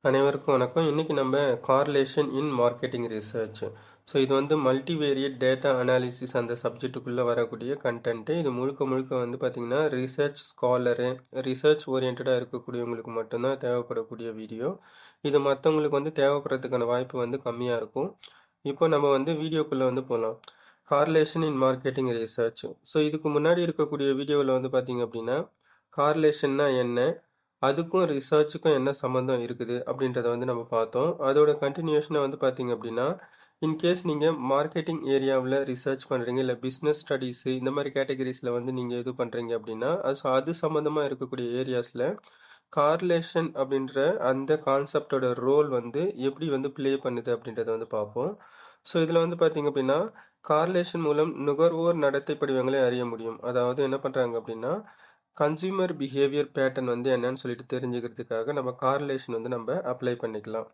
அனைவருக்கும் வணக்கம். இன்னைக்கு நம்ம கார்லேஷன் இன் மார்க்கெட்டிங் ரிசர்ச். இது வந்து மல்டிவேரியட் டேட்டா அனாலிசிஸ் அந்த சப்ஜெக்ட்டுக்குள்ளே வரக்கூடிய கண்டென்ட்டு. இது முழுக்க முழுக்க வந்து பார்த்திங்கன்னா ரிசர்ச் ஸ்காலரு, ரிசர்ச் ஓரியன்டாக இருக்கக்கூடியவங்களுக்கு மட்டும்தான் தேவைப்படக்கூடிய வீடியோ. இது மற்றவங்களுக்கு வந்து தேவைப்படுறதுக்கான வாய்ப்பு வந்து கம்மியாக இருக்கும். இப்போ நம்ம வந்து வீடியோக்குள்ளே வந்து போகலாம். கார்லேஷன் இன் மார்க்கெட்டிங் ரிசர்ச். இதுக்கு முன்னாடி இருக்கக்கூடிய வீடியோவில் வந்து பார்த்திங்க அப்படின்னா கார்லேஷன்னா என்ன, அதுக்கும் ரிசர்ச்சுக்கும் என்ன சம்மந்தம் இருக்குது அப்படின்றத வந்து நம்ம பார்த்தோம். அதோட கண்டினியூஷனை வந்து பார்த்தீங்க அப்படின்னா, இன்கேஸ் நீங்கள் மார்க்கெட்டிங் ஏரியாவில் ரிசர்ச் பண்ணுறீங்க, இல்லை பிஸ்னஸ் ஸ்டடீஸு இந்த மாதிரி கேட்டகரிஸில் வந்து நீங்கள் இது பண்ணுறீங்க அப்படின்னா, அது சம்மந்தமாக இருக்கக்கூடிய ஏரியாஸில் கார்லேஷன் அப்படின்ற அந்த கான்செப்டோட ரோல் வந்து எப்படி வந்து ப்ளே பண்ணுது அப்படின்றத வந்து பார்ப்போம். இதில் வந்து பார்த்தீங்க அப்படின்னா, கார்லேஷன் மூலம் நுகர்வோர் நடத்தை படிவங்களை அறிய முடியும். அதாவது என்ன பண்ணுறாங்க அப்படின்னா, கன்சியூமர் பிஹேவியர் பேட்டர்ன் வந்து என்னன்னு சொல்லிட்டு தெரிஞ்சுக்கிறதுக்காக நம்ம கார்லேஷன் வந்து நம்ம அப்ளை பண்ணிக்கலாம்.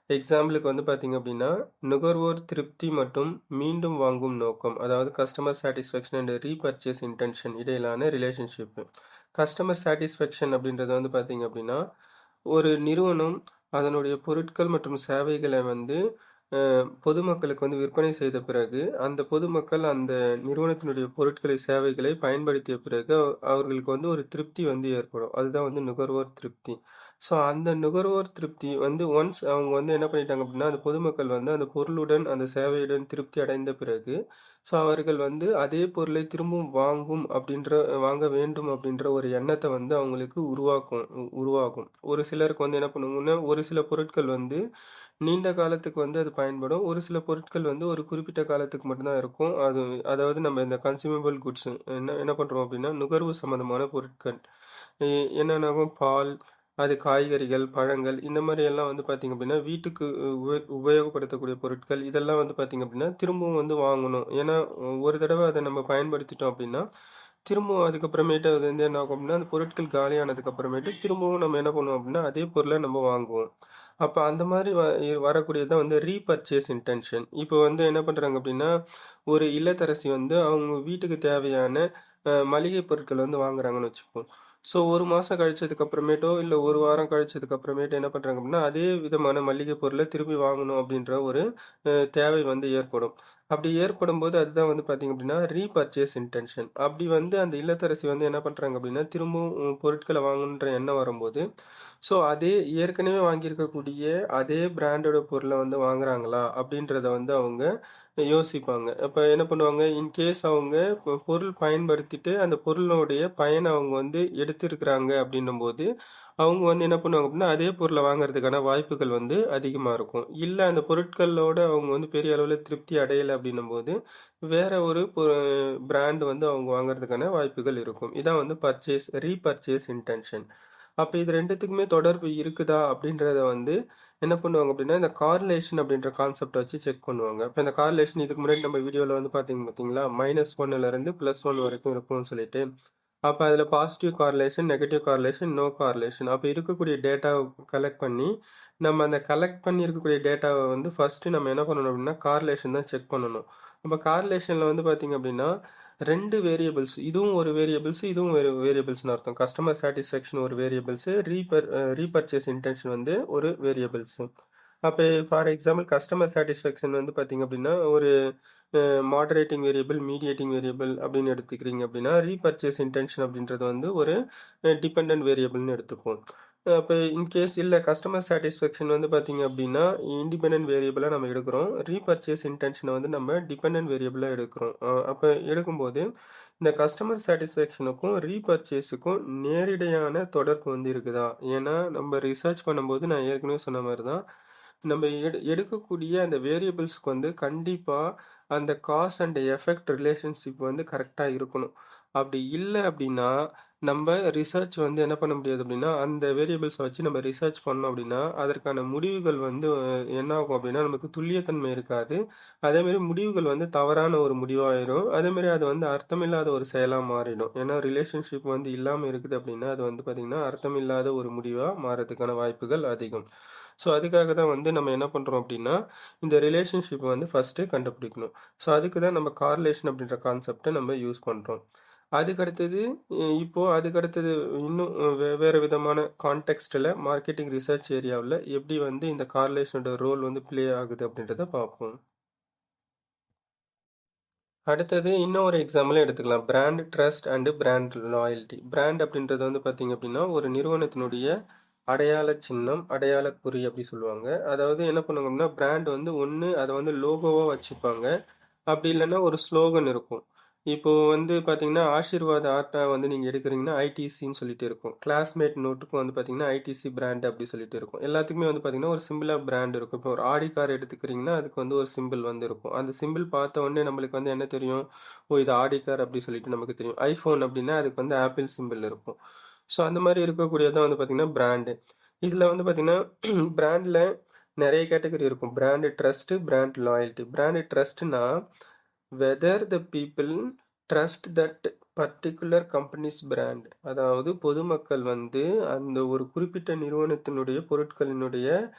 எக்ஸாம்பிளுக்கு வந்து பார்த்தீங்க அப்படின்னா, நுகர்வோர் திருப்தி மற்றும் மீண்டும் வாங்கும் நோக்கம், அதாவது customer satisfaction and repurchase intention இடையிலான ரிலேஷன்ஷிப்பு. கஸ்டமர் சாட்டிஸ்ஃபேக்ஷன் அப்படின்றது வந்து பார்த்தீங்க அப்படின்னா, ஒரு நிறுவனம் அதனுடைய பொருட்கள் மற்றும் சேவைகளை வந்து பொதுமக்களுக்கு வந்து விற்பனை செய்த பிறகு, அந்த பொதுமக்கள் அந்த நிறுவனத்தினுடைய பொருட்களை, சேவைகளை பயன்படுத்திய பிறகு அவர்களுக்கு வந்து ஒரு திருப்தி வந்து ஏற்படும். அதுதான் வந்து நுகர்வோர் திருப்தி. அந்த நுகர்வோர் திருப்தி வந்து ஒன்ஸ் அவங்க வந்து என்ன பண்ணிட்டாங்க அப்படின்னா, அந்த பொதுமக்கள் வந்து அந்த பொருளுடன், அந்த சேவையுடன் திருப்தி அடைந்த பிறகு, அவர்கள் வந்து அதே பொருளை திரும்பவும் வாங்க வேண்டும் அப்படின்ற ஒரு எண்ணத்தை வந்து அவங்களுக்கு உருவாகும். ஒரு சிலருக்கு வந்து என்ன பண்ணுவாங்கன்னா, ஒரு சில பொருட்கள் வந்து நீண்ட காலத்துக்கு வந்து அது பயன்படும். ஒரு சில பொருட்கள் வந்து ஒரு குறிப்பிட்ட காலத்துக்கு மட்டும்தான் இருக்கும். அதாவது நம்ம இந்த கன்சூமபிள் குட்ஸ் என்ன என்ன பண்ணுறோம் அப்படின்னா, நுகர்வு சம்மந்தமான பொருட்கள். எ என்னென்னாகும் பால், அது காய்கறிகள், பழங்கள் இந்த மாதிரி எல்லாம் வந்து பார்த்திங்க அப்படின்னா, வீட்டுக்கு உபயோகப்படுத்தக்கூடிய பொருட்கள் இதெல்லாம் வந்து பார்த்திங்க அப்படின்னா, திரும்பவும் வந்து வாங்கணும். ஏன்னா ஒரு தடவை அதை நம்ம பயன்படுத்திட்டோம் அப்படின்னா, திரும்பவும் அதுக்கப்புறமேட்டு அது வந்து என்ன ஆகும் அப்படின்னா, அந்த பொருட்கள் காலியானதுக்கு அப்புறமேட்டு திரும்பவும் நம்ம என்ன பண்ணுவோம் அப்படின்னா, அதே பொருளை நம்ம வாங்குவோம். அப்போ அந்த மாதிரி வரக்கூடியது தான் வந்து ரீபர்ச்சேஸ் இன்டென்ஷன். இப்போ வந்து என்ன பண்ணுறாங்க அப்படின்னா, ஒரு இல்லத்தரசி வந்து அவங்க வீட்டுக்கு தேவையான மளிகை பொருட்கள் வந்து வாங்குறாங்கன்னு வச்சுப்போம். 1 மாதம் கழிச்சதுக்கு அப்புறமேட்டோ, இல்லை 1 வாரம் கழிச்சதுக்கு அப்புறமேட்டு என்ன பண்ணுறாங்க அப்படின்னா, அதே விதமான மளிகை பொருளை திரும்பி வாங்கணும் அப்படின்ற ஒரு தேவை வந்து ஏற்படும். அப்படி ஏற்படும்போது அதுதான் வந்து பார்த்தீங்க அப்படின்னா, ரீபர்ச்சேஸ் இன்டென்ஷன். அப்படி வந்து அந்த இல்லத்தரசி வந்து என்ன பண்ணுறாங்க அப்படின்னா, திரும்பவும் பொருட்களை வாங்கணுன்ற எண்ணம் வரும்போது, அதே ஏற்கனவே வாங்கியிருக்கக்கூடிய அதே பிராண்டோட பொருளை வந்து வாங்குறாங்களா அப்படின்றத வந்து அவங்க யோசிப்பாங்க. அப்போ என்ன பண்ணுவாங்க, இன்கேஸ் அவங்க பொருள் பயன்படுத்திட்டு அந்த பொருளுடைய பயனை அவங்க வந்து எடுத்திருக்கிறாங்க அப்படின்னும்போது, அவங்க வந்து என்ன பண்ணுவாங்க அப்படின்னா, அதே பொருளை வாங்குறதுக்கான வாய்ப்புகள் வந்து அதிகமாக இருக்கும். இல்லை அந்த பொருட்களோட அவங்க வந்து பெரிய அளவில் திருப்தி அடையலை அப்படின்னும்போது, வேற ஒரு பிராண்ட் வந்து அவங்க வாங்குறதுக்கான வாய்ப்புகள் இருக்கும். இதான் வந்து ரீபர்ச்சேஸ் இன்டென்ஷன். அப்போ இது 2த்துக்குமே தொடர்பு இருக்குதா அப்படின்றத வந்து என்ன பண்ணுவாங்க அப்படின்னா, இந்த கார்லேஷன் அப்படின்ற கான்செப்டை வச்சு செக் பண்ணுவாங்க. இப்போ இந்த கார்லேஷன் இதுக்கு முன்னாடி நம்ம வீடியோவில் வந்து பார்த்தீங்களா, -1லேருந்து +1 வரைக்கும் இருக்கும்னு சொல்லிட்டு. அப்போ அதில் positive correlation, negative correlation, no correlation. அப்போ இருக்கக்கூடிய டேட்டாவை கலெக்ட் பண்ணி, நம்ம அந்த கலெக்ட் பண்ணி இருக்கக்கூடிய டேட்டாவை வந்து ஃபஸ்ட்டு நம்ம என்ன பண்ணணும் அப்படின்னா, கார்லேஷன் தான் செக் பண்ணணும். அப்போ கார்லேஷனில் வந்து பார்த்தீங்க அப்படின்னா, 2 வேரியபிள்ஸ், இதுவும் ஒரு வேரியபிள்ஸ், இதுவும் ஒரு வேரியபிள்ஸ்னு அர்த்தம். கஸ்டமர் சாட்டிஸ்ஃபேக்ஷன் ஒரு வேரியபிள்ஸ், ரீபர்ச்சேஸ் இன்டென்ஷன் வந்து ஒரு வேரியபிள்ஸ். அப்போ ஃபார் எக்ஸாம்பிள் கஸ்டமர் சாட்டிஸ்ஃபேக்ஷன் வந்து பார்த்தீங்க அப்படின்னா, ஒரு மாடரேட்டிங் வேரியபிள், மீடியேட்டிங் வேரியபிள் அப்படின்னு எடுத்துக்கிறீங்க அப்படின்னா, ரீபர்ச்சேஸ் இன்டென்ஷன் அப்படின்றது வந்து ஒரு டிபெண்டன்ட் வேரியபிள்னு எடுத்துப்போம். அப்போ இன்கேஸ் இல்லை கஸ்டமர் சாட்டிஸ்ஃபேக்ஷன் வந்து பார்த்தீங்க அப்படின்னா, இண்டிபெண்டன்ட் வேரியபிளாக நம்ம எடுக்கிறோம். ரீபர்ச்சேஸ் இன்டென்ஷனை வந்து நம்ம டிபெண்டன்ட் வேரியபிளாக எடுக்கிறோம். அப்போ எடுக்கும்போது இந்த கஸ்டமர் சாட்டிஸ்ஃபேக்ஷனுக்கும் ரீபர்ச்சேஸுக்கும் நேரிடையான தொடர்பு வந்து இருக்குதா? ஏன்னா நம்ம ரிசர்ச் பண்ணும்போது நான் ஏற்கனவே சொன்ன மாதிரி தான், நம்ம எடுக்கக்கூடிய அந்த வேரியபிள்ஸ்க்கு வந்து கண்டிப்பாக அந்த காஸ் அண்ட் எஃபெக்ட் ரிலேஷன்ஷிப் வந்து கரெக்டாக இருக்கணும். அப்படி இல்லை அப்படின்னா, நம்ம ரிசர்ச் வந்து என்ன பண்ண முடியாது அப்படின்னா, அந்த வேரியபிள்ஸை வச்சு நம்ம ரிசர்ச் பண்ணோம் அப்படின்னா, அதற்கான முடிவுகள் வந்து என்ன ஆகும் அப்படின்னா, நமக்கு துல்லியத்தன்மை இருக்காது. அதேமாரி முடிவுகள் வந்து தவறான ஒரு முடிவாயிரும். அதேமாரி அது வந்து அர்த்தமில்லாத ஒரு செயலா மாறிடும். ஏன்னா ரிலேஷன்ஷிப் வந்து இல்லாம இருக்குது அப்படின்னா, அது வந்து பார்த்தீங்கன்னா, அர்த்தமில்லாத ஒரு முடிவா மாறதுக்கான வாய்ப்புகள் அதிகம். அதுக்காக தான் வந்து நம்ம என்ன பண்றோம் அப்படின்னா, இந்த ரிலேஷன்ஷிப்ப வந்து ஃபர்ஸ்ட்டு கண்டுபிடிக்கணும். அதுக்கு தான் நம்ம கார்லேஷன் அப்படின்ற கான்செப்ட்ட நம்ம யூஸ் பண்றோம். அதுக்கடுத்தது அதுக்கடுத்தது இன்னும் வேறு விதமான கான்டெக்ஸ்டில் மார்க்கெட்டிங் ரிசர்ச் ஏரியாவில் எப்படி வந்து இந்த கார்லேஷனோட ரோல் வந்து ப்ளே ஆகுது அப்படின்றத பார்ப்போம். அடுத்தது இன்னும் ஒரு எக்ஸாம்பிள் எடுத்துக்கலாம். Brand trust and brand loyalty. Brand அப்படின்றது வந்து பார்த்தீங்க அப்படின்னா ஒரு நிறுவனத்தினுடைய அடையாள சின்னம், அடையாள குறி அப்படி சொல்லுவாங்க. அதாவது என்ன பண்ணுவாங்க அப்படின்னா பிராண்ட் வந்து ஒன்று அதை வந்து லோகோவாக வச்சுப்பாங்க. அப்படி இல்லைன்னா ஒரு ஸ்லோகன் இருக்கும். இப்போ வந்து பார்த்தீங்கன்னா ஆசீர்வாத் ஆட்டா வந்து நீங்கள் எடுக்கிறீங்கன்னா ஐடிசின்னு சொல்லிட்டு இருக்கும். கிளாஸ்மேட் நோட்டுக்கும் வந்து பார்த்தீங்கன்னா ஐடிசி பிராண்ட் அப்படி சொல்லிட்டு இருக்கும். எல்லாத்துக்குமே வந்து பார்த்தீங்கன்னா ஒரு சிம்பிள் ஆஃப் பிராண்ட் இருக்கும். இப்போ ஒரு ஆடி கார் எடுத்துக்கிறீங்கன்னா அதுக்கு வந்து ஒரு சிம்பிள் வந்து இருக்கும். அந்த சிம்பிள் பார்த்த உடனே நம்மளுக்கு வந்து என்ன தெரியும்? ஓ, இது ஆடி கார் அப்படி சொல்லிட்டு நமக்கு தெரியும். ஐஃபோன் அப்படின்னா அதுக்கு வந்து ஆப்பிள் சிம்பிள் இருக்கும். ஸோ அந்த மாதிரி இருக்கக்கூடியதான் வந்து பார்த்தீங்கன்னா பிராண்டு. இதில் வந்து பார்த்தீங்கன்னா பிராண்டில் நிறைய கேட்டகரி இருக்கும். Brand trust, brand loyalty. Brand ட்ரஸ்ட்னா whether the people trust that particular companies brand. அதாவது பொதுமக்கள் வந்து அந்த ஒரு குறிப்பிட்ட நிறுவனத்தினுடைய பொருட்களினுடைய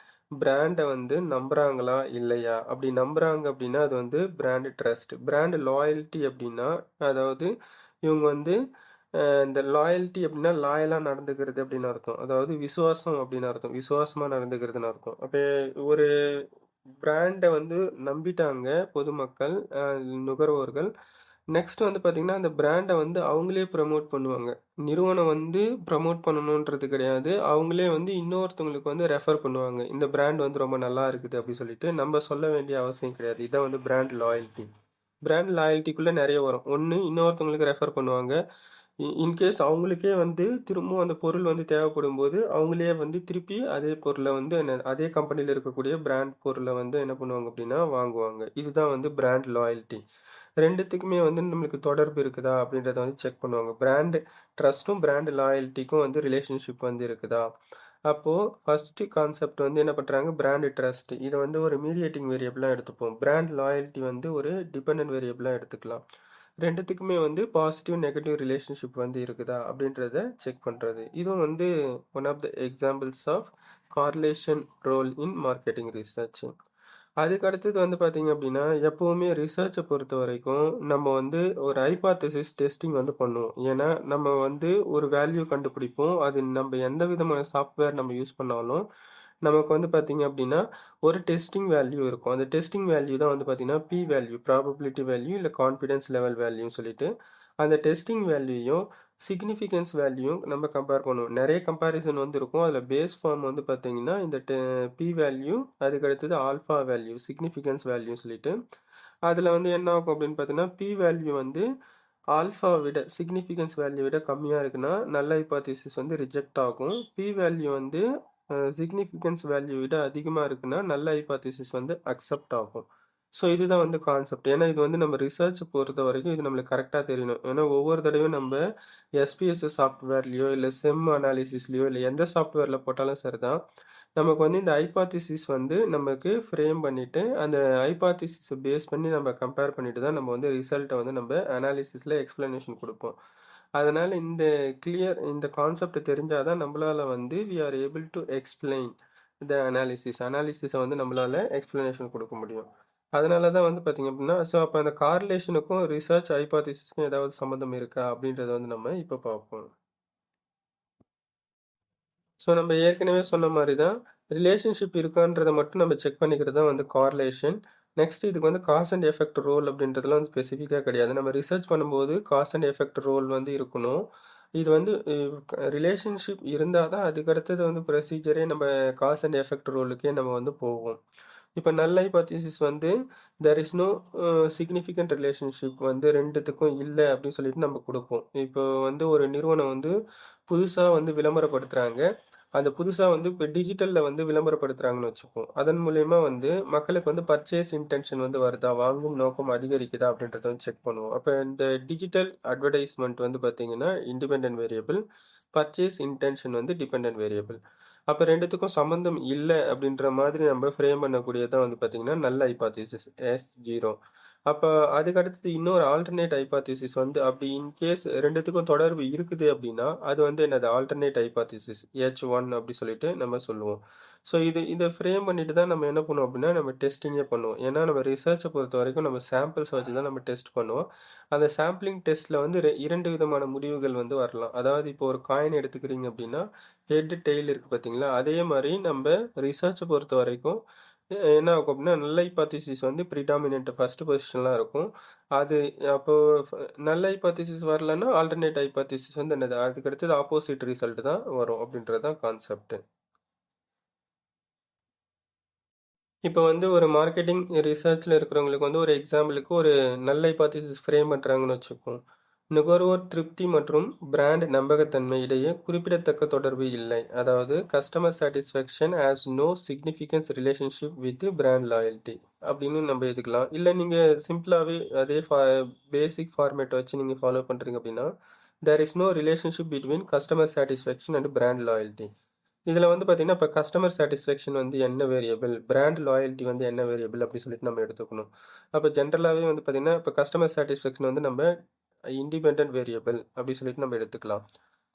பிராண்டை வந்து நம்புறாங்களா இல்லையா. அப்படி நம்புறாங்க அப்படின்னா அது வந்து பிராண்ட் ட்ரஸ்ட். பிராண்ட் லாயல்ட்டி அப்படின்னா அதாவது இவங்க வந்து இந்த லாயல்ட்டி அப்படின்னா லாயலாக நடந்துக்கிறது அப்படின்னு அர்த்தம். அதாவது விசுவாசம் அப்படின்னு அர்த்தம். விசுவாசமாக நடந்துக்கிறதுன்னு அர்த்தம். அப்போ ஒரு பிராண்டை வந்து நம்பிட்டாங்க பொதுமக்கள், நுகர்வோர்கள். நெக்ஸ்ட் வந்து பார்த்தீங்கன்னா அந்த பிராண்டை வந்து அவங்களே ப்ரமோட் பண்ணுவாங்க. நிறுவனம் வந்து ப்ரமோட் பண்ணணுன்றது கிடையாது. அவங்களே வந்து இன்னொருத்தவங்களுக்கு வந்து ரெஃபர் பண்ணுவாங்க. இந்த பிராண்ட் வந்து ரொம்ப நல்லா இருக்குது அப்படி சொல்லிட்டு நம்ம சொல்ல வேண்டிய அவசியம் கிடையாது. இதான் வந்து பிராண்ட் லாயல்ட்டி. பிராண்ட் லாயல்ட்டிக்குள்ளே நிறைய வரும். ஒன்று, இன்னொருத்தவங்களுக்கு ரெஃபர் பண்ணுவாங்க. இன்கேஸ் அவங்களுக்கே வந்து திரும்பவும் அந்த பொருள் வந்து தேவைப்படும் போது அவங்களே வந்து திருப்பி அதே பொருளை வந்து அதே கம்பெனியில் இருக்கக்கூடிய பிராண்ட் பொருளை வந்து என்ன பண்ணுவாங்க அப்படின்னா வாங்குவாங்க. இதுதான் வந்து பிராண்ட் லாயல்ட்டி. ரெண்டுத்துக்குமே வந்து நம்மளுக்கு தொடர்பு இருக்குதா அப்படின்றத வந்து செக் பண்ணுவாங்க. பிராண்ட் ட்ரஸ்ட்டும் பிராண்ட் லாயல்ட்டிக்கும் வந்து ரிலேஷன்ஷிப் வந்து இருக்குதா. அப்போது ஃபஸ்ட்டு கான்செப்ட் வந்து என்ன பண்ணுறாங்க, பிராண்ட் ட்ரஸ்ட். இதை வந்து ஒரு மீடியேட்டிங் வேரியபிளாக எடுத்துப்போம். பிராண்ட் லாயல்ட்டி வந்து ஒரு டிபெண்டன்ட் வேரியபிளாக எடுத்துக்கலாம். ரெண்டுத்துக்குமே வந்து பாசிட்டிவ் நெகட்டிவ் ரிலேஷன்ஷிப் வந்து இருக்குதா அப்படின்றத செக் பண்ணுறது. இதுவும் வந்து one of the examples of correlation role in marketing research. அதுக்கு அடுத்தது வந்து பார்த்தீங்க அப்படின்னா எப்போவுமே ரிசர்ச்சை பொறுத்த வரைக்கும் நம்ம வந்து ஒரு ஹைபாத்தசிஸ் டெஸ்டிங் வந்து பண்ணுவோம். ஏன்னா நம்ம வந்து ஒரு வேல்யூ கண்டுபிடிப்போம். அது நம்ம எந்த விதமான சாஃப்ட்வேர் நம்ம யூஸ் பண்ணாலும் நமக்கு வந்து பார்த்தீங்க அப்படின்னா ஒரு டெஸ்டிங் வேல்யூ இருக்கும். அந்த டெஸ்டிங் வேல்யூ தான் வந்து பார்த்தீங்கன்னா பி வேல்யூ, ப்ராபபிலிட்டி வேல்யூ இல்லை கான்ஃபிடன்ஸ் லெவல் வேல்யூன்னு சொல்லிட்டு அந்த டெஸ்டிங் வேல்யூயும் சிக்னிஃபிகன்ஸ் வேல்யூயும் நம்ம கம்பேர் பண்ணுவோம். நிறைய கம்பேரிசன் வந்து இருக்கும். அதில் பேஸ் ஃபார்ம் வந்து பார்த்தீங்கன்னா இந்த பி வேல்யூ, அதுக்கு அடுத்தது ஆல்ஃபா வேல்யூ, சிக்னிஃபிகன்ஸ் வேல்யூ சொல்லிட்டு அதில் வந்து என்ன ஆகும் அப்படின்னு பார்த்தீங்கன்னா பி வேல்யூ வந்து ஆல்ஃபா விட சிக்னிஃபிகன்ஸ் வேல்யூ விட கம்மியாக இருக்குன்னா நல்ல ஹைபாத்திசிஸ் வந்து ரிஜெக்ட் ஆகும். பி வேல்யூ வந்து சிக்னிஃபிகன்ஸ் வேல்யூ விட அதிகமாக இருக்குன்னா நல்ல ஹைபாத்திசிஸ் வந்து அக்செப்ட் ஆகும். ஸோ இதுதான் வந்து கான்செப்ட். ஏன்னா இது வந்து நம்ம ரிசர்ச் பொறுத்த வரைக்கும் இது நம்மளுக்கு கரெக்டாக தெரியணும். ஏன்னா ஒவ்வொரு தடவையும் நம்ம எஸ்பிஎஸ்எஸ் சாஃப்ட்வேர்லேயோ இல்லை செம் அனாலிசிஸ்லேயோ இல்லை எந்த சாஃப்ட்வேரில் போட்டாலும் சரி தான் நமக்கு வந்து இந்த ஹைபாத்திசிஸ் வந்து நமக்கு ஃப்ரேம் பண்ணிவிட்டு அந்த ஹைபாத்திசிஸை பேஸ் பண்ணி நம்ம கம்பேர் பண்ணிட்டு தான் நம்ம வந்து ரிசல்ட்டை வந்து நம்ம அனாலிசிஸில் எக்ஸ்ப்ளனேஷன் கொடுப்போம். அதனால் இந்த கான்செப்ட் தெரிஞ்சால் தான் நம்மளால் வந்து we are able to explain the அனாலிசிஸை வந்து நம்மளால் எக்ஸ்ப்ளனேஷன் கொடுக்க முடியும். அதனால தான் வந்து பார்த்தீங்க அப்படின்னா ஸோ அப்போ அந்த கார்லேஷனுக்கும் ரிசர்ச் ஹைபாத்திசிஸ்க்கும் ஏதாவது சம்மந்தம் இருக்கா அப்படின்றத வந்து நம்ம இப்போ பார்ப்போம். ஸோ நம்ம ஏற்கனவே சொன்ன மாதிரி தான் ரிலேஷன்ஷிப் இருக்கான்றதை மட்டும் நம்ம செக் பண்ணிக்கிறது தான் வந்து கார்லேஷன். நெக்ஸ்ட் இதுக்கு வந்து காஸ் அண்ட் எஃபெக்ட் ரோல் அப்படின்றதுலாம் வந்து ஸ்பெசிஃபிக்காக கிடையாது. நம்ம ரிசர்ச் பண்ணும்போது காஸ் அண்ட் எஃபெக்ட் ரோல் வந்து இருக்கணும். இது வந்து ரிலேஷன்ஷிப் இருந்தால் தான் அதுக்கடுத்தது வந்து ப்ரொசீஜரே நம்ம காஸ் அண்ட் எஃபெக்ட் ரோலுக்கே நம்ம வந்து போவோம். இப்போ நல் ஹைபாத்திசிஸ் வந்து there is no significant relationship வந்து ரெண்டுத்துக்கும் இல்லை அப்படின்னு சொல்லிட்டு நம்ம கொடுப்போம். இப்போ வந்து ஒரு நிறுவனம் வந்து புதுசாக வந்து விளம்பரப்படுத்துகிறாங்க. அந்த புதுசாக வந்து இப்போ டிஜிட்டலில் வந்து விளம்பரப்படுத்துகிறாங்கன்னு வச்சுப்போம். அதன் மூலயமா வந்து மக்களுக்கு வந்து பர்ச்சேஸ் இன்டென்ஷன் வந்து வருதா, வாங்கும் நோக்கம் அதிகரிக்குதா அப்படின்றத வந்து செக் பண்ணுவோம். அப்போ இந்த டிஜிட்டல் அட்வர்டைஸ்மெண்ட் வந்து பார்த்தீங்கன்னா இண்டிபெண்டன்ட் வேரியபிள், பர்ச்சேஸ் இன்டென்ஷன் வந்து டிபெண்டன்ட் வேரியபிள். அப்போ ரெண்டுத்துக்கும் சம்மந்தம் இல்லை அப்படின்ற மாதிரி நம்ம ஃப்ரேம் பண்ணக்கூடியதான் வந்து பார்த்தீங்கன்னா நல் ஹைபாத்தீசிஸ் S0. அப்போ அதுக்கு அடுத்தது இன்னொரு ஆல்டர்னேட் ஹைபாத்தீசிஸ் வந்து அப்படி இன்கேஸ் ரெண்டுத்துக்கும் தொடர்பு இருக்குது அப்படின்னா அது வந்து என்னது ஆல்டர்னேட் ஹைபாத்தீசிஸ் H1 அப்படி சொல்லிட்டு நம்ம சொல்லுவோம். ஸோ இதை ஃப்ரேம் பண்ணிட்டு தான் நம்ம என்ன பண்ணுவோம் அப்படின்னா நம்ம டெஸ்டிங்கே பண்ணுவோம். ஏன்னா நம்ம ரிசர்ச்சை பொறுத்த வரைக்கும் நம்ம சாம்பிள்ஸ் வச்சு தான் நம்ம டெஸ்ட் பண்ணுவோம். அந்த சாம்பிளிங் டெஸ்ட்டில் வந்து இரண்டு விதமான முடிவுகள் வந்து வரலாம். அதாவது இப்போ ஒரு காயின் எடுத்துக்கிறீங்க அப்படின்னா ஹெட் டெய்ல் இருக்குது பார்த்தீங்களா, அதே மாதிரி நம்ம ரிசர்ச்சை பொறுத்த வரைக்கும் என்ன ஆகும் அப்படின்னா நல் ஹைபாத்தீசிஸ் வந்து ப்ரிடாமினென்ட் ஃபர்ஸ்ட் பொசிஷன்லாம் இருக்கும். அது அப்போ நல் ஹைபாத்தீசிஸ் வரலன்னா ஆல்டர்னேட் ஹைபாத்தீசிஸ் வந்து என்னது அதுக்கு அடுத்தது ஆப்போசிட் ரிசல்ட் தான் வரும் அப்படின்றது தான் கான்செப்ட். இப்போ வந்து ஒரு மார்க்கெட்டிங் ரிசர்ச்சில் இருக்கிறவங்களுக்கு வந்து ஒரு எக்ஸாம்பிளுக்கு ஒரு நல் ஹைபாத்தீசிஸ் ஃப்ரேம் பண்ணுறாங்கன்னு வச்சுப்போம். நுகர்வோர் திருப்தி மற்றும் பிராண்ட் நம்பகத்தன்மை இடையே குறிப்பிடத்தக்க தொடர்பு இல்லை. அதாவது customer satisfaction has no significance relationship with brand loyalty அப்படின்னு நம்ம எடுக்கலாம். இல்லை நீங்கள் சிம்பிளாகவே அதே பேசிக் ஃபார்மேட்டை வச்சு நீங்கள் ஃபாலோ பண்ணுறீங்க அப்படின்னா there is no relationship between customer satisfaction and brand loyalty. இதில் வந்து பார்த்தீங்கன்னா இப்போ கஸ்டமர் சாட்டிஸ்ஃபேக்ஷன் வந்து என்ன வேரியபிள், பிராண்ட் லாயல்ட்டி வந்து என்ன வேரியபிள் அப்படி சொல்லிட்டு நம்ம எடுத்துக்கணும். அப்போ ஜென்ரலாகவே வந்து பார்த்தீங்கன்னா இப்போ கஸ்டமர் சாட்டிஸ்ஃபேக்ஷன் வந்து நம்ம இண்டிபெண்டன்ட் வேரியபிள் அப்படி சொல்லிட்டு நம்ம எடுத்துக்கலாம்.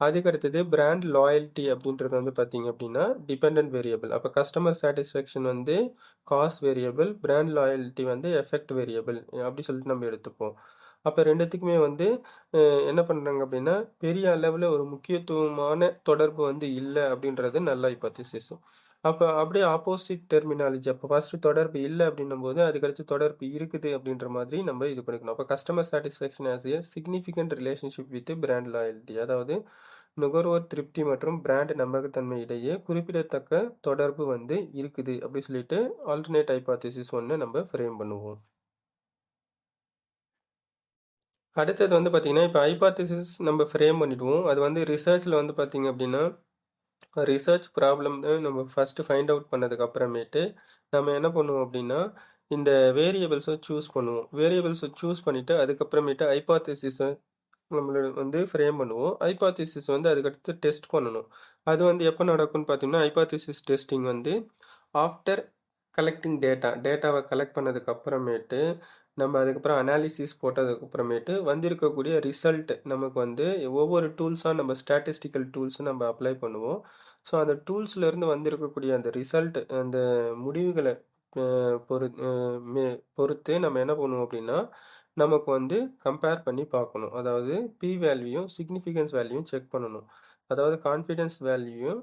அதுக்கு அடுத்தது பிராண்ட் லாயல்ட்டி அப்படின்றது வந்து பார்த்தீங்க அப்படின்னா டிபெண்டன்ட் வேரியபிள். அப்போ கஸ்டமர் சாட்டிஸ்ஃபேக்ஷன் வந்து காஸ்ட் வேரியபிள், பிராண்ட் லாயல்ட்டி வந்து எஃபெக்ட் வேரியபிள் அப்படி சொல்லிட்டு நம்ம எடுத்துப்போம். அப்போ ரெண்டுத்துக்குமே வந்து என்ன பண்ணுறாங்க அப்படின்னா பெரிய அளவில் ஒரு முக்கியத்துவமான தொடர்பு வந்து இல்லை அப்படின்றது நல்ல ஹைபாத்தீசிஸ். அப்போ அப்படியே ஆப்போசிட் டெர்மினாலஜி அப்போ ஃபர்ஸ்ட் தொடர்பு இல்லை அப்படின்னும் போது அதுக்கடுத்து தொடர்பு இருக்குது அப்படின்ற மாதிரி நம்ம இது பண்ணிக்கணும். அப்போ customer satisfaction as a significant relationship with brand loyalty, அதாவது நுகர்வோர் திருப்தி மற்றும் பிராண்ட் நம்பகத்தன்மை இடையே குறிப்பிடத்தக்க தொடர்பு வந்து இருக்குது அப்படி சொல்லிட்டு ஆல்டர்னேட் ஹைபாத்தீசிஸ் ஒன்று நம்ம ஃப்ரேம் பண்ணுவோம். அடுத்தது வந்து பார்த்தீங்கன்னா இப்போ ஹைபாத்தீசிஸ் நம்ம ஃப்ரேம் பண்ணிடுவோம். அது வந்து ரிசர்ச்சில் வந்து பார்த்தீங்க அப்படின்னா ரிசர்ச் ப்ராப்ளம்னு நம்ம ஃபஸ்ட்டு ஃபைண்ட் அவுட் பண்ணதுக்கு அப்புறமேட்டு நம்ம என்ன பண்ணுவோம் அப்படின்னா இந்த வேரியபிள்ஸை சூஸ் பண்ணுவோம். வேரியபிள்ஸை சூஸ் பண்ணிவிட்டு அதுக்கப்புறமேட்டு ஹைபாத்தீசிஸை நம்மளோட வந்து ஃப்ரேம் பண்ணுவோம். ஹைபாத்தீசிஸ் வந்து அதுக்கடுத்து டெஸ்ட் பண்ணணும். அது வந்து எப்போ நடக்கும்னு பார்த்தீங்கன்னா ஹைபாத்தீசிஸ் டெஸ்டிங் வந்து ஆஃப்டர் கலெக்டிங் டேட்டாவை கலெக்ட் பண்ணதுக்கு அப்புறமேட்டு நம்ம அதுக்கப்புறம் அனாலிசிஸ் போட்டதுக்கு அப்புறமேட்டு வந்திருக்கக்கூடிய ரிசல்ட் நமக்கு வந்து ஒவ்வொரு டூல்ஸாக நம்ம ஸ்டாட்டிஸ்டிக்கல் டூல்ஸ் நம்ம அப்ளை பண்ணுவோம். ஸோ அந்த டூல்ஸ்லேருந்து வந்திருக்கக்கூடிய அந்த ரிசல்ட் அந்த முடிவுகளை பொறு பொறுத்து நம்ம என்ன பண்ணுவோம் அப்படின்னா நமக்கு வந்து கம்பேர் பண்ணி பார்க்கணும். அதாவது பி வேல்யூயும் சிக்னிஃபிகன்ஸ் வேல்யூயும் செக் பண்ணணும். அதாவது கான்ஃபிடன்ஸ் வேல்யூயும்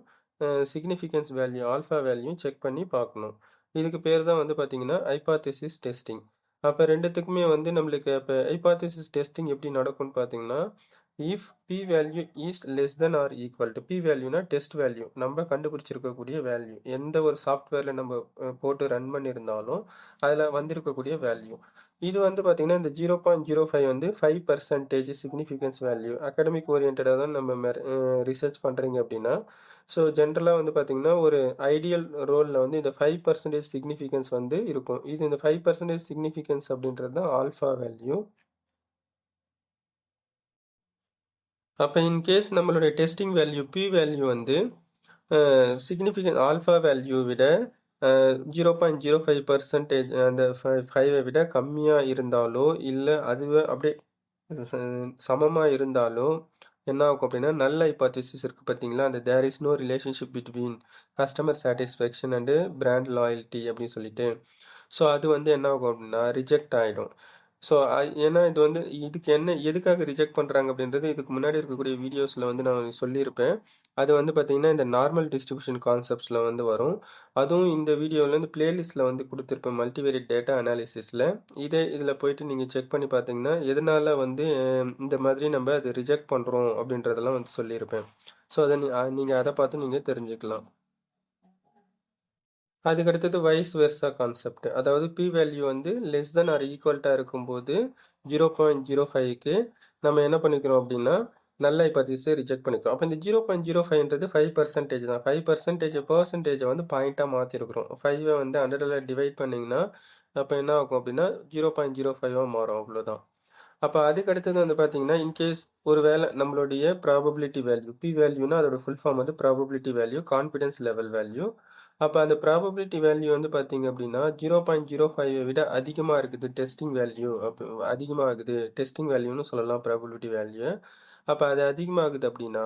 சிக்னிஃபிகன்ஸ் வேல்யூ ஆல்ஃபா வேல்யூயும் செக் பண்ணி பார்க்கணும். இதுக்கு பேர் தான் வந்து பார்த்தீங்கன்னா ஹைபாத்தீசிஸ் டெஸ்டிங். அப்போ ரெண்டுத்துக்குமே வந்து நம்மளுக்கு இப்போ ஹைபாத்தீசிஸ் டெஸ்டிங் எப்படி நடக்கும்னு பார்த்தீங்கன்னா if P value is less than or equal to P வேல்யூனா டெஸ்ட் வேல்யூ நம்ம கண்டுபிடிச்சிருக்கக்கூடிய வேல்யூ எந்த ஒரு சாஃப்ட்வேரில் நம்ம போட்டு ரன் பண்ணியிருந்தாலும் அதில் வந்திருக்கக்கூடிய வேல்யூ இது வந்து பார்த்தீங்கன்னா இந்த 0.05 வந்து 5% சிக்னிஃபிகன்ஸ் வேல்யூ. அகாடமிக் ஓரியன்டாக தான் நம்ம ரிசர்ச் பண்ணுறீங்க அப்படின்னா ஸோ ஜென்ரலாக வந்து பார்த்தீங்கன்னா ஒரு ஐடியல் ரோலில் வந்து இந்த 5% சிக்னிஃபிகன்ஸ் வந்து இருக்கும். இது இந்த 5% சிக்னிஃபிகன்ஸ் அப்படின்றது தான் ஆல்ஃபா வேல்யூ. அப்போ இன்கேஸ் நம்மளுடைய டெஸ்டிங் வேல்யூ பி வேல்யூ வந்து சிக்னிஃபிகன்ட் ஆல்ஃபா வேல்யூ விட 0.05% அந்த 5ஐ விட கம்மியாக இருந்தாலோ இல்லை அதுவே அப்படியே சமமாக இருந்தாலோ என்ன ஆகும் அப்படின்னா நல் ஹைபாத்தீசிஸ் இருக்குது பார்த்தீங்களா, அந்த there is no relationship between customer satisfaction and brand loyalty அப்படின்னு சொல்லிட்டு ஸோ அது வந்து என்ன ஆகும் அப்படின்னா ரிஜெக்ட் ஆகிடும். ஸோ ஏன்னா இது வந்து இதுக்கு என்ன எதுக்காக ரிஜெக்ட் பண்ணுறாங்க அப்படின்றது இதுக்கு முன்னாடி இருக்கக்கூடிய வீடியோஸில் வந்து நான் சொல்லியிருப்பேன். அது வந்து பார்த்திங்கன்னா இந்த நார்மல் டிஸ்ட்ரிபியூஷன் கான்செப்ட்ஸில் வந்து வரும். அதுவும் இந்த வீடியோவில் வந்து பிளேலிஸ்ட்டில் வந்து கொடுத்துருப்பேன் மல்டிவேரியட் டேட்டா அனாலிசிஸில். இதில் போயிட்டு நீங்கள் செக் பண்ணி பார்த்தீங்கன்னா எதனால் வந்து இந்த மாதிரி நம்ம அதை ரிஜெக்ட் பண்ணுறோம் அப்படின்றதெல்லாம் வந்து சொல்லியிருப்பேன். ஸோ அதை நீங்கள் அதை பார்த்து நீங்கள் தெரிஞ்சுக்கலாம். அதுக்கடுத்தது வைஸ் வெர்சா கான்செப்ட். அதாவது பி வேல்யூ வந்து லெஸ் தென் ஆர் ஈக்குவல்ட்டாக இருக்கும்போது 0.05க்கு நம்ம என்ன பண்ணிக்கிறோம் அப்படின்னா நல்ல ஹைபாத்தீசிஸை ரிஜெக்ட் பண்ணிக்கிறோம். அப்போ இந்த 0.05ன்றது 5% தான். 5% வந்து பாயிண்ட்டாக மாற்றிருக்கிறோம். 5ஐ வந்து 100ஆல் டிவைட் பண்ணிங்கன்னா அப்போ என்ன ஆகும் அப்படின்னா 0.05ஆக மாறும், அவ்வளோதான். அப்போ அதுக்கு அடுத்தது வந்து பார்த்தீங்கன்னா, இன்கேஸ் ஒரு வேளை நம்மளுடைய ப்ராபபிலிட்டி வேல்யூ, பி வேல்யூனா அதோட ஃபுல் ஃபார்ம் வந்து probability value, confidence level value. அப்போ அந்த ப்ராபபிலிட்டி வேல்யூ வந்து பார்த்தீங்க அப்படின்னா 0.05 விட அதிகமாக இருக்குது டெஸ்டிங் வேல்யூ. அப்போ அதிகமாகுது டெஸ்டிங் வேல்யூன்னு சொல்லலாம் ப்ராபபிலிட்டி வேல்யூ. அப்போ அது அதிகமாகுது அப்படின்னா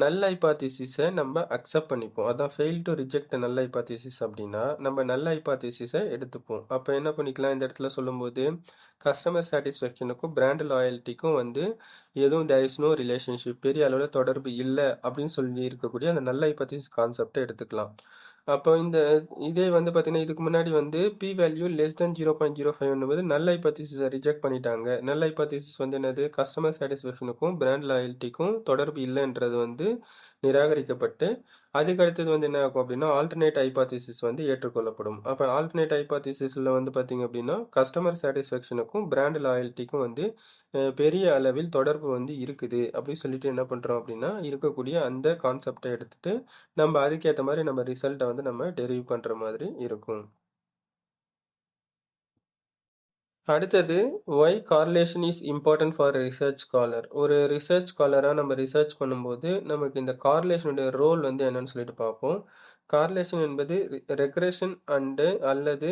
நல் ஹைபாத்திசிஸை நம்ம அக்செப்ட் பண்ணிப்போம். அதான் ஃபெயில் டு ரிஜெக்ட் நல் ஹைபாத்திசிஸ் அப்படின்னா நம்ம நல் ஹைபாத்திசிஸை எடுத்துப்போம். அப்போ என்ன பண்ணிக்கலாம் இந்த இடத்துல சொல்லும்போது கஸ்டமர் சாட்டிஸ்ஃபேக்ஷனுக்கும் பிராண்ட் லாயல்ட்டிக்கும் வந்து எதுவும் தேர் இஸ் நோ ரிலேஷன்ஷிப், பெரிய அளவில் தொடர்பு இல்லை அப்படின்னு சொல்லி இருக்கக்கூடிய அந்த நல் ஹைபாத்திசிஸ் கான்செப்டை எடுத்துக்கலாம். அப்போ இதே வந்து பார்த்தீங்கன்னா இதுக்கு முன்னாடி வந்து பி வேல்யூ லெஸ் தென் 0.05 என்பது நல் ஹைபாத்திசிஸை ரிஜெக்ட் பண்ணிட்டாங்க. நல் ஹைபாத்திசிஸ் வந்து என்னது, கஸ்டமர் சாட்டிஸ்ஃபேக்ஷனுக்கும் பிராண்ட் லாயல்ட்டிக்கும் தொடர்பு இல்லைன்றது வந்து நிராகரிக்கப்பட்டு அதுக்கு அடுத்தது வந்து என்ன ஆகும் அப்படின்னா ஆல்டர்னேட் ஹைபாத்திசிஸ் வந்து ஏற்றுக்கொள்ளப்படும். அப்போ ஆல்டர்னேட் ஹைபாத்திசிஸில் வந்து பார்த்தீங்க அப்படின்னா கஸ்டமர் சாட்டிஸ்ஃபேக்ஷனுக்கும் பிராண்ட் லாயல்ட்டிக்கும் வந்து பெரிய அளவில் தொடர்பு வந்து இருக்குது அப்படின்னு சொல்லிட்டு என்ன பண்ணுறோம் அப்படின்னா இருக்கக்கூடிய அந்த கான்செப்டை எடுத்துட்டு நம்ம அதுக்கேற்ற மாதிரி நம்ம ரிசல்ட்டை வந்து நம்ம டெரிவ் பண்ணுற மாதிரி இருக்கும். அடுத்தது why correlation is important for research scholar. ஒரு ரிசர்ச் ஸ்காலராக நம்ம ரிசர்ச் பண்ணும்போது நமக்கு இந்த கார்லேஷனுடைய ரோல் வந்து என்னன்னு சொல்லிட்டு பார்ப்போம். கார்லேஷன் என்பது ரெக்ரெஷன் அண்டு அல்லது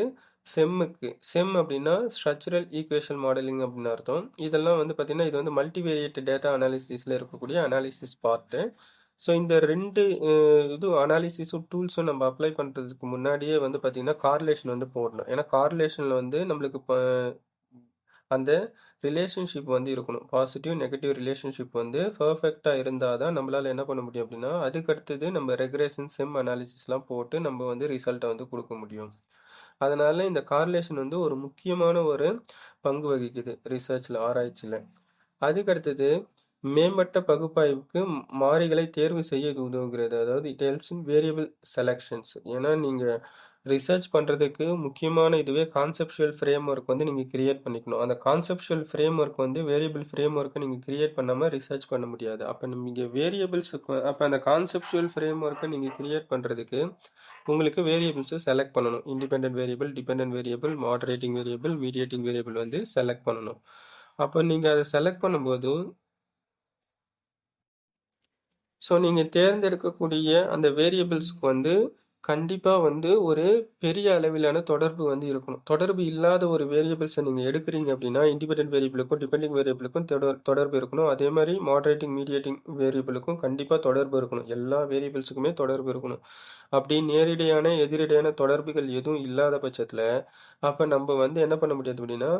செம் அப்படின்னா ஸ்ட்ரக்சரல் ஈக்குவேஷன் மாடலிங் அப்படின்னு அர்த்தம். இதெல்லாம் வந்து பார்த்திங்கன்னா இது வந்து மல்டிவேரியேட் டேட்டா அனாலிசிஸில் இருக்கக்கூடிய அனாலிசிஸ் பார்ட்டு. ஸோ இந்த ரெண்டு இது அனாலிசிஸும் டூல்ஸும் நம்ம அப்ளை பண்ணுறதுக்கு முன்னாடியே வந்து பார்த்திங்கன்னா கார்லேஷன் வந்து போடணும். ஏன்னா கார்லேஷனில் வந்து நம்மளுக்கு இப்போ அந்த ரிலேஷன்ஷிப் வந்து இருக்கணும். பாசிட்டிவ் நெகட்டிவ் ரிலேஷன்ஷிப் வந்து பர்ஃபெக்டாக இருந்தால் தான் நம்மளால் என்ன பண்ண முடியும் அப்படின்னா அதுக்கடுத்தது நம்ம ரெக்ரேஷன் செம் அனாலிசிஸ்லாம் போட்டு நம்ம வந்து ரிசல்ட்டை வந்து கொடுக்க முடியும். அதனால் இந்த கார்லேஷன் வந்து ஒரு முக்கியமான ஒரு பங்கு வகிக்குது ரிசர்ச்சில், ஆராய்ச்சியில். அதுக்கடுத்தது மேம்பட்ட பகுப்பாய்வுக்கு மாறிகளை தேர்வு செய்ய இது உதவுகிறது. அதாவது it helps in variable selections. ஏன்னா நீங்கள் ரிசர்ச் பண்ணுறதுக்கு முக்கியமான இதுவே கான்செப்ஷுவல் ஃப்ரேம் ஒர்க் வந்து நீங்கள் கிரியேட் பண்ணிக்கணும். அந்த கான்செப்ஷுவல் ஃப்ரேம் ஒர்க் வந்து வேரியபிள் ஃப்ரேம் ஒர்க்கை நீங்கள் கிரியேட் பண்ணாமல் ரிசர்ச் பண்ண முடியாது. அப்போ நீங்கள் வேரியபிள்ஸுக்கு அப்போ அந்த கான்செப்ஷுவல் ஃப்ரேம் ஒர்க்கை நீங்கள் கிரியேட் பண்ணுறதுக்கு உங்களுக்கு வேரியபிள்ஸை செலக்ட் பண்ணணும். Independent variable, dependent variable, moderating variable, mediating variable வந்து செலக்ட் பண்ணணும். அப்போ நீங்கள் அதை செலக்ட் பண்ணும்போது நீங்கள் தேர்ந்தெடுக்கக்கூடிய அந்த வேரியபிள்ஸ்க்கு வந்து கண்டிப்பாக வந்து ஒரு பெரிய அளவிலான தொடர்பு வந்து இருக்கணும். தொடர்பு இல்லாத ஒரு வேரியபிள்ஸை நீங்கள் எடுக்கிறீங்க அப்படின்னா இண்டிபெண்டன்ட் வேரியபிளுக்கும் டிபெண்டிங் வேரியபிளுக்கும் தொடர்பு இருக்கணும். அதே மாதிரி மாடரேட்டிங் மீடியேட்டிங் வேரியபிளுக்கும் கண்டிப்பாக தொடர்பு இருக்கணும். எல்லா வேரியபிள்ஸுக்குமே தொடர்பு இருக்கணும். அப்படி நேரடியான எதிரடையான தொடர்புகள் எதுவும் இல்லாத பட்சத்தில் அப்போ நம்ம வந்து என்ன பண்ண முடியாது அப்படின்னா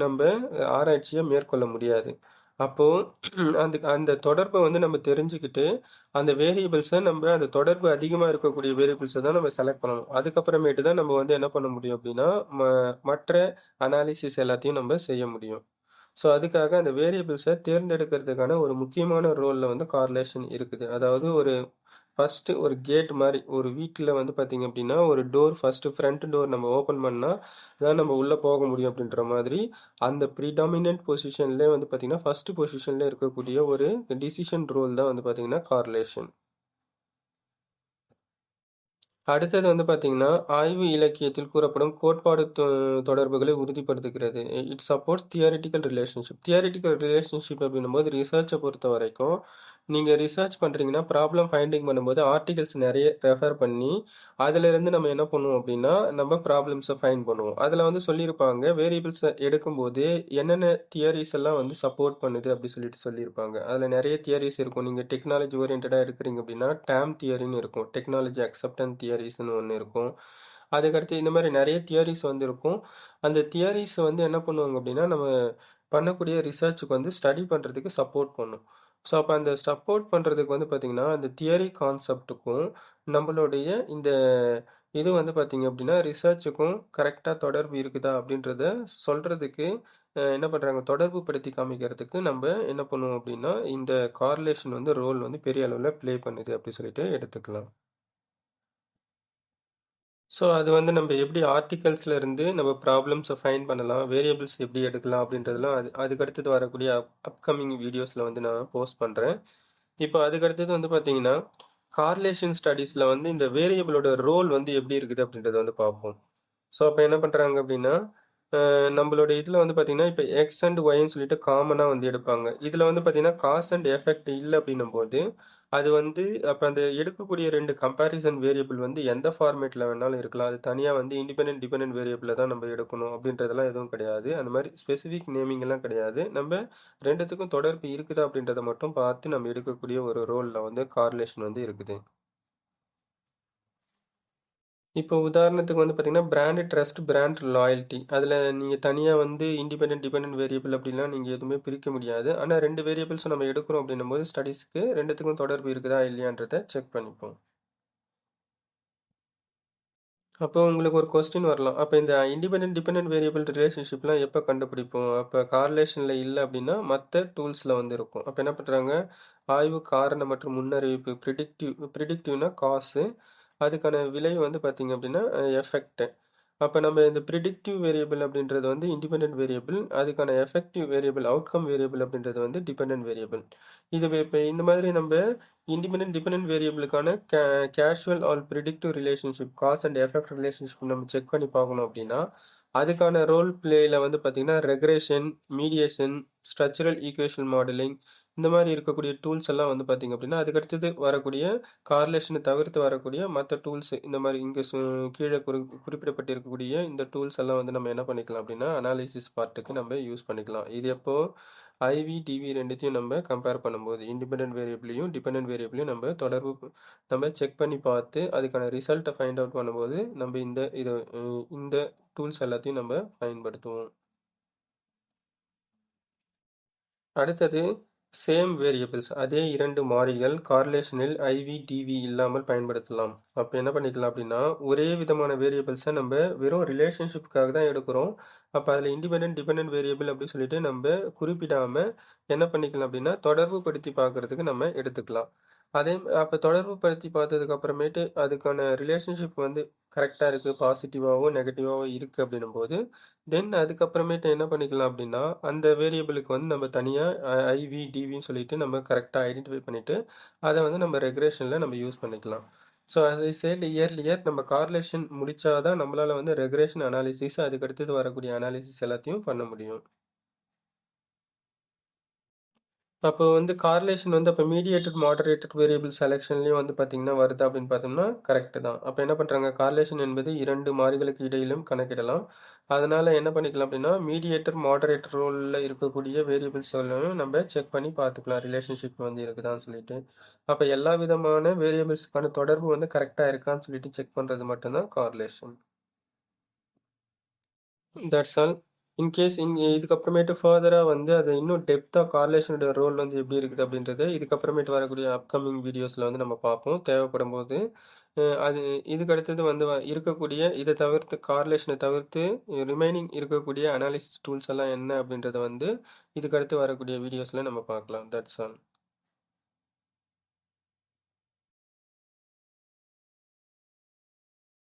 நம்ம ஆராய்ச்சியை மேற்கொள்ள முடியாது. அப்போது அந்த தொடர்பை வந்து நம்ம தெரிஞ்சுக்கிட்டு அந்த வேரியபிள்ஸை நம்ம அந்த தொடர்பு அதிகமாக இருக்கக்கூடிய வேரியபிள்ஸை தான் நம்ம செலக்ட் பண்ணணும். அதுக்கப்புறமேட்டு தான் நம்ம வந்து என்ன பண்ண முடியும் அப்படின்னா மற்ற அனாலிசிஸ் எல்லாத்தையும் நம்ம செய்ய முடியும். ஸோ அதுக்காக அந்த வேரியபிள்ஸை தேர்ந்தெடுக்கிறதுக்கான ஒரு முக்கியமான ரோலில் வந்து கார்லேஷன் இருக்குது. அதாவது ஃபஸ்ட்டு ஒரு கேட் மாதிரி ஒரு வீட்டில் வந்து பார்த்திங்க அப்படின்னா ஒரு டோர் ஃபஸ்ட்டு ஃப்ரண்ட் டோர் நம்ம ஓப்பன் பண்ணால் தான் நம்ம உள்ளே போக முடியும் அப்படின்ற மாதிரி அந்த ப்ரீடாமினன்ட் பொசிஷன்லேயே வந்து பார்த்திங்கன்னா ஃபஸ்ட்டு பொசிஷனில் இருக்கக்கூடிய ஒரு டிசிஷன் ரோல் தான் வந்து பார்த்திங்கன்னா கார்லேஷன். அடுத்தது வந்து பார்த்தீங்கன்னா ஆய்வு இலக்கியத்தில் கூறப்படும் கோட்பாடு தொடர்புகளை உறுதிப்படுத்துகிறது. It supports theoretical relationship. Theoretical relationship அப்படின்னும் போது ரிசர்ச்சை பொறுத்த வரைக்கும் நீங்கள் ரிசர்ச் பண்ணுறீங்கன்னா ப்ராப்ளம் ஃபைண்டிங் பண்ணும்போது ஆர்டிகல்ஸ் நிறைய ரெஃபர் பண்ணி அதிலிருந்து நம்ம என்ன பண்ணுவோம் அப்படின்னா நம்ம ப்ராப்ளம்ஸை ஃபைண்ட் பண்ணுவோம். அதில் வந்து சொல்லியிருப்பாங்க வேரியபிள்ஸை எடுக்கும்போது என்னென்ன தியரிஸ் எல்லாம் வந்து சப்போர்ட் பண்ணுது அப்படி சொல்லிட்டு சொல்லியிருப்பாங்க. அதில் நிறைய தியரிஸ் இருக்கும். நீங்கள் டெக்னாலஜி ஓரியன்டாக இருக்கிறீங்க அப்படின்னா டேம் தியரின்னு இருக்கும், டெக்னாலஜி அக்செப்டன்ஸ் தியரிஸ்னு ஒன்று இருக்கும். அதுக்கடுத்து இந்த மாதிரி நிறைய தியரிஸ் வந்து இருக்கும். அந்த தியரிஸ் வந்து என்ன பண்ணுவாங்க அப்படின்னா நம்ம பண்ணக்கூடிய ரிசர்ச்சுக்கு வந்து ஸ்டடி பண்ணுறதுக்கு சப்போர்ட் பண்ணும். ஸோ அப்போ அந்த சப்போர்ட் பண்ணுறதுக்கு வந்து பார்த்திங்கன்னா அந்த தியரி கான்செப்டுக்கும் நம்மளுடைய இந்த இது வந்து பார்த்திங்க அப்படின்னா ரிசர்ச்சுக்கும் கரெக்டாக தொடர்பு இருக்குதா அப்படின்றத சொல்கிறதுக்கு என்ன பண்ணுறாங்க, தொடர்பு படுத்தி காமிக்கிறதுக்கு நம்ம என்ன பண்ணுவோம் அப்படின்னா இந்த கார்லேஷன் வந்து ரோல் வந்து பெரிய அளவில் ப்ளே பண்ணுது அப்படி சொல்லிட்டு எடுத்துக்கலாம். ஸோ அது வந்து நம்ம எப்படி ஆர்டிகல்ஸில் இருந்து நம்ம ப்ராப்ளம்ஸை ஃபைண்ட் பண்ணலாம், வேரியபிள்ஸ் எப்படி எடுக்கலாம் அப்படின்றதெல்லாம் அதுக்கடுத்தது வரக்கூடிய அப்கமிங் வீடியோஸில் வந்து நான் போஸ்ட் பண்ணுறேன். இப்போ அதுக்கடுத்தது வந்து பார்த்தீங்கன்னா கார்லேஷன் ஸ்டடீஸில் வந்து இந்த வேரியபிளோட ரோல் வந்து எப்படி இருக்குது அப்படின்றத வந்து பார்ப்போம். ஸோ அப்போ என்ன பண்ணுறாங்க அப்படின்னா நம்மளோட இதில வந்து பார்த்தீங்கன்னா, இப்ப எக்ஸ் அண்ட் ஒய்ன்னு சொல்லிட்டு காமனா வந்து எடுப்பாங்க. இதில வந்து பார்த்தீங்கன்னா, காஸ் அண்ட் எஃபெக்ட் இல்ல அப்படின்னும்போது, அது வந்து அப்ப அந்த எடுக்கக்கூடிய 2 கம்பேரிசன் வேரியபிள் வந்து எந்த ஃபார்மேட்ல வேணாலும் இருக்கலாம். அது தனியா வந்து இண்டிபெண்டன்ட், டிபெண்டன்ட் வேரியபிள தான் நம்ம எடுக்கணும் அப்படின்றதெல்லாம் எதுவும் கிடையாது. அந்த மாரி ஸ்பெசிஃபிக் நேமிங்லாம் கிடையாது. நம்ப 2த்துக்கும் தொடர்பு இருக்குதா அப்படின்றத மட்டும் பார்த்து நம்ம எடுக்கக்கூடிய ஒரு ரோல்ல வந்து கார்லேஷன் வந்து இருக்குது. இப்போ உதாரணத்துக்கு வந்து பார்த்தீங்கன்னா, பிராண்ட் ட்ரஸ்ட், பிராண்ட் லாயல்டி. அதில நீங்க தனியா வந்து இண்டிபெண்டன்ட், டிபெண்டன்ட் வேரியபிள் அப்படிலாம் நீங்க எதுவுமே பிரிக்க முடியாது. ஆனா 2 வேரியபிள்ஸும் நம்ம எடுக்கிறோம் அப்படின்னும்போது ஸ்டடீஸ்க்கு 2த்துக்கும் தொடர்பு இருக்குதா இல்லையான்றத செக் பண்ணிப்போம். அப்போ உங்களுக்கு ஒரு கொஸ்டின் வரலாம். அப்ப இந்த இண்டிபெண்டன்ட், டிபெண்டன்ட் வேரியபிள் ரிலேஷன்ஷிப்லாம் எப்ப கண்டுபிடிப்போம்? அப்ப கார்லேஷன்ல இல்ல அப்படின்னா, மத்த டூல்ஸ்ல வந்து இருக்கும். அப்ப என்ன பண்றாங்க, ஆய்வு காரணம் மற்றும் முன்னறிவிப்பு பிரிடிக்டிவ்னா காசு. அதுக்கான விளைவு வந்து பார்த்தீங்க அப்படின்னா, எஃபெக்ட். அப்ப நம்ம இந்த பிரிடிக்டிவ் வேரியபிள் அப்படின்றது வந்து இண்டிபெண்டன்ட் வேரியபிள். அதுக்கான எஃபெக்டிவ் வேரியபிள், அவுட்கம் வேரியபிள் அப்படின்றது வந்து டிபெண்டன்ட் வேரியபிள். இதுவே இப்ப இந்த மாதிரி நம்ப இண்டிபெண்டன்ட், டிபெண்டன்ட் வேரியபிளுக்கான causal or predictive relationship, cause and effect relationship நம்ம செக் பண்ணி பார்க்கணும் அப்படின்னா, அதுக்கான ரோல் பிளேல வந்து பார்த்தீங்கன்னா, regression, mediation, structural equation modelling இந்த மாரி இருக்கக்கூடிய டூல்ஸ் எல்லாம் வந்து பார்த்தீங்க அப்படின்னா, அதுக்கடுத்தது வரக்கூடிய கார்லேஷன தவிர்த்து வரக்கூடிய மத்த டூல்ஸ் இந்த மாரி இங்க கீழ குறிப்பிடப்பட்டிருக்கக்கூடிய இந்த டூல்ஸ் எல்லாம் வந்து நம்ம என்ன பண்ணிக்கலாம் அப்படின்னா, அனாலிசிஸ் பார்ட்டுக்கு நம்ம யூஸ் பண்ணிக்கலாம். இது எப்போ ஐவி, டிவி 2த்தையும் நம்ம கம்பேர் பண்ணும்போது, இண்டிபெண்டன்ட் வேரியபிளையும், டிபெண்டன்ட் வேரியபிளையும் நம்ம நம்ம செக் பண்ணி பார்த்து, அதுக்கான ரிசல்ட்ட ஃபைண்ட் அவுட் பண்ணும்போது, நம்ம இந்த டூல்ஸ் எல்லாத்தையும் நம்ம பயன்படுத்துவோம். அடுத்தது சேம் வேரியபிள்ஸ் அதே 2 மாறிகள் கார்லேஷனில் ஐவி, டிவி இல்லாமல் பயன்படுத்தலாம். அப்ப என்ன பண்ணிக்கலாம் அப்படின்னா, ஒரே விதமான வேரியபிள்ஸ நம்ப வெறும் ரிலேஷன்ஷிப்காக தான் எடுக்கிறோம். அப்ப அதில இண்டிபெண்டன்ட், டிபெண்டன்ட் வேரியபிள் அப்படி சொல்லிட்டு நம்ப குறிப்பிடாம என்ன பண்ணிக்கலாம் அப்படின்னா, தொடர்பு படுத்தி பார்க்கறதுக்கு நம்ம எடுத்துக்கலாம். அப்ப தொடர்பு படுத்தி பார்த்ததுக்கு அப்புறமேட்டு அதுக்கான ரிலேஷன்ஷிப் வந்து கரெக்ட்டா இருக்கு. பாசிட்டிவாவோ, நெகட்டிவாவோ இருக்கு அப்படின்னும்போது, தென் அதுக்கப்புறமேட்டு என்ன பண்ணிக்கலாம் அப்படின்னா, அந்த வேரியபிளுக்கு வந்து நம்ம தனியா ஐவி, டிவின்னு சொல்லிட்டு நம்ம கரெக்ட்டா ஐடென்டிஃபை பண்ணிட்டு, அத வந்து நம்ம ரெக்ரேஷன்ல நம்ம யூஸ் பண்ணிக்கலாம். So as I said earlier நம்ம கார்லேஷன் முடிச்சா தான் நம்மளால வந்து ரெக்ரேஷன் அனாலிசிஸ் அதுக்கு அடுத்தது வரக்கூடிய அனாலிசிஸ் எல்லாத்தையும் பண்ண முடியும். அப்போ வந்து கார்லேஷன் வந்து அப்போ மீடியேட்டட், மாடரேட்டட் வேரியபிள் செலக்ஷன்லயும் வந்து பார்த்தீங்கன்னா வருதா அப்படின்னு பார்த்தோம்னா கரெக்ட் தான். அப்போ என்ன பண்ணுறாங்க கார்லேஷன் என்பது 2 மாறிகளுக்கு இடையிலும் கணக்கிடலாம். அதனால என்ன பண்ணிக்கலாம் அப்படின்னா மீடியேட்டர், மாடரேட்டர் ரோல்ல இருக்கக்கூடிய வேரியபிள்ஸ் எல்லாம் நம்ம செக் பண்ணி பார்த்துக்கலாம் ரிலேஷன்ஷிப் வந்து இருக்குதான்னு சொல்லிட்டு. அப்போ எல்லா விதமான வேரியபிள்ஸ்க்கான தொடர்பு வந்து கரெக்டாக இருக்கான்னு சொல்லிட்டு செக் பண்ணுறது மட்டும்தான் கார்லேஷன். That's all. இன்கேஸ் இதுக்கப்புறமேட்டு ஃபர்தரா வந்து அது இன்னும் டெப்த்தா கார்லேஷனோட ரோல் வந்து எப்படி இருக்குது அப்படின்றத இதுக்கப்புறமேட்டு வரக்கூடிய அப்கமிங் வீடியோஸ்ல வந்து நம்ம பார்ப்போம் தேவைப்படும்போது. அது இதுக்கு அடுத்தது வந்து இருக்கக்கூடிய இத தவிர்த்து கார்லேஷன தவிர்த்து ரிமைனிங் இருக்கக்கூடிய அனாலிசிஸ் டூல்ஸ் எல்லாம் என்ன அப்படின்றத வந்து இதுக்கு அடுத்து வரக்கூடிய வீடியோஸ்ல நம்ம பார்க்கலாம். That's all.